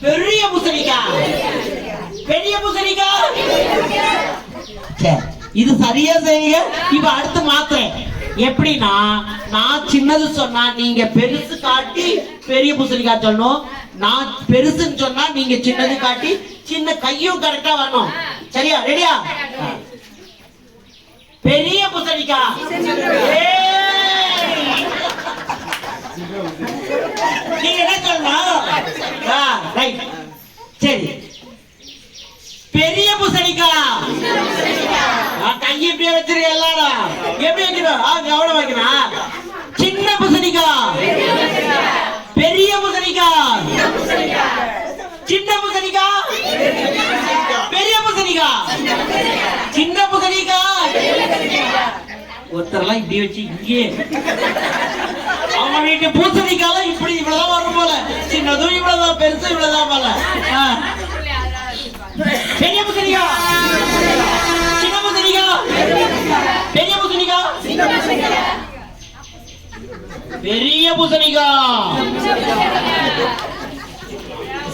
பெரிய பூசணிக்காய். பெரிய பூசணிக்காய். இது சரியா செய்யுங்க. இப்ப அடுத்து மாத்திரேன். எப்படின்னா நான் சின்னது சொன்னா நீங்க பெருசு காட்டி பெரிய பூசணிக்காய் சொல்லணும். நான் பெருசுன்னு சொன்னா நீங்க சின்னது காட்டி சின்ன கையும் கரெக்டா வரணும். சரியா? ரெடியா? பெரிய பூசணிக்காய். நீங்க என்ன சொல்லணும்? சரி, பெரிய பூசணிக்காய். கை இப்படியே வச்சிருக்க எல்லாரும். எப்படி வைக்கணும்? கவனம் வைக்கணும். சின்ன பூசணிக்காய். பெரிய பூசணிக்காய். சின்ன பூசணிக்காய். பெரிய பூசணிக்காய். சின்ன பூசணிக்காய். ஒருத்தரெல்லாம் இப்படி வச்சு இங்கே அவங்க வீட்டு பூசணிக்கால இப்படி இவ்வளவுதான் வரும் போல. சின்னதும் இவ்வளவுதான், பெருசும் இவ்வளவுதான் போல. பெரிய பூசணிக்காய். சின்ன பூசணிக்காய். பெரிய பூசணிக்காய். பெரிய பூசணிக்காய்.